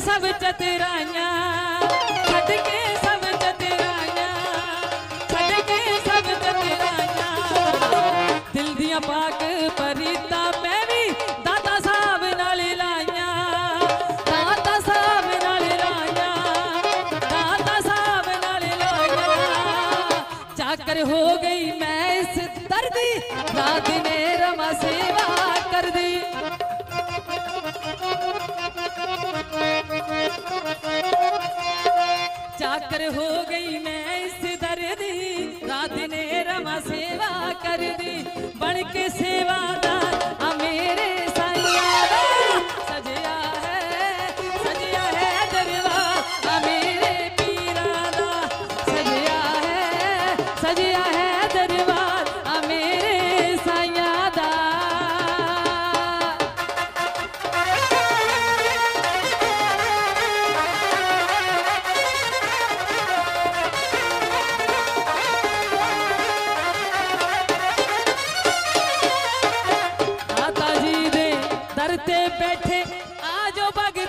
सब चतराइयां, छड़ के सब चतराइयां, छड़ के सब चतराइयां, दिल दियां पाक परीता मैं भी दाता साहब नाल लाइयां, दाता साहब नाल लाइयां, दाता साहब नाल लाइयां। चाकर हो गई मैं इस दर्दी, रात ने रमा सेवा कर दी। चाकर हो गई मैं इस दर्दी, रात ने रमा सेवा कर दी। बन के सेवादार आ मेरे साईया दा, सजया है दरबार आ मेरे पीरा दा, सजया है दरबार आ मेरे साईया दा। दाता जी दे दर ते बैठे आजो भगत